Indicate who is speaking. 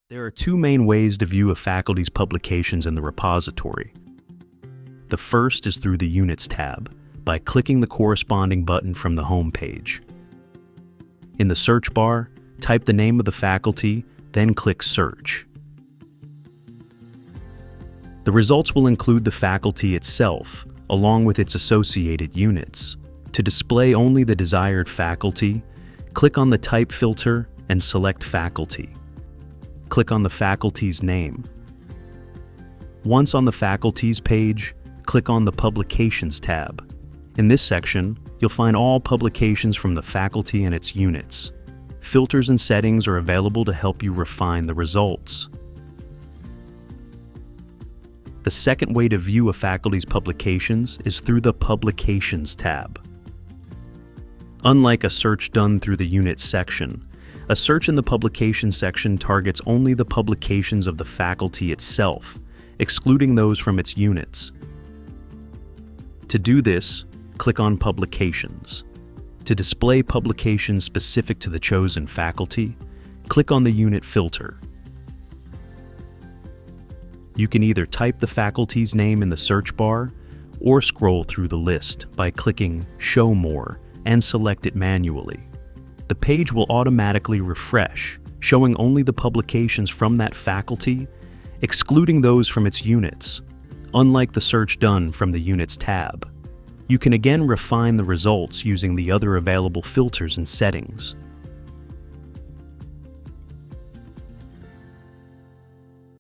Speaker 1: There are two main ways to view a faculty's publications in the repository. The first is through the Units tab, by clicking the corresponding button from the home page. In the search bar, type the name of the faculty, then click Search. The results will include the faculty itself, along with its associated units. To display only the desired faculty, click on the Type filter and select Faculty. Click on the faculty's name. Once on the faculty's page, click on the Publications tab. In this section, you'll find all publications from the faculty and its units. Filters and settings are available to help you refine the results. The second way to view a faculty's publications is through the Publications tab. Unlike a search done through the Units section, a search in the Publications section targets only the publications of the faculty itself, excluding those from its units. To do this, click on Publications. To display publications specific to the chosen faculty, click on the Unit filter. You can either type the faculty's name in the search bar or scroll through the list by clicking Show More and select it manually. The page will automatically refresh, showing only the publications from that faculty, excluding those from its units, unlike the search done from the Units tab. You can again refine the results using the other available filters and settings.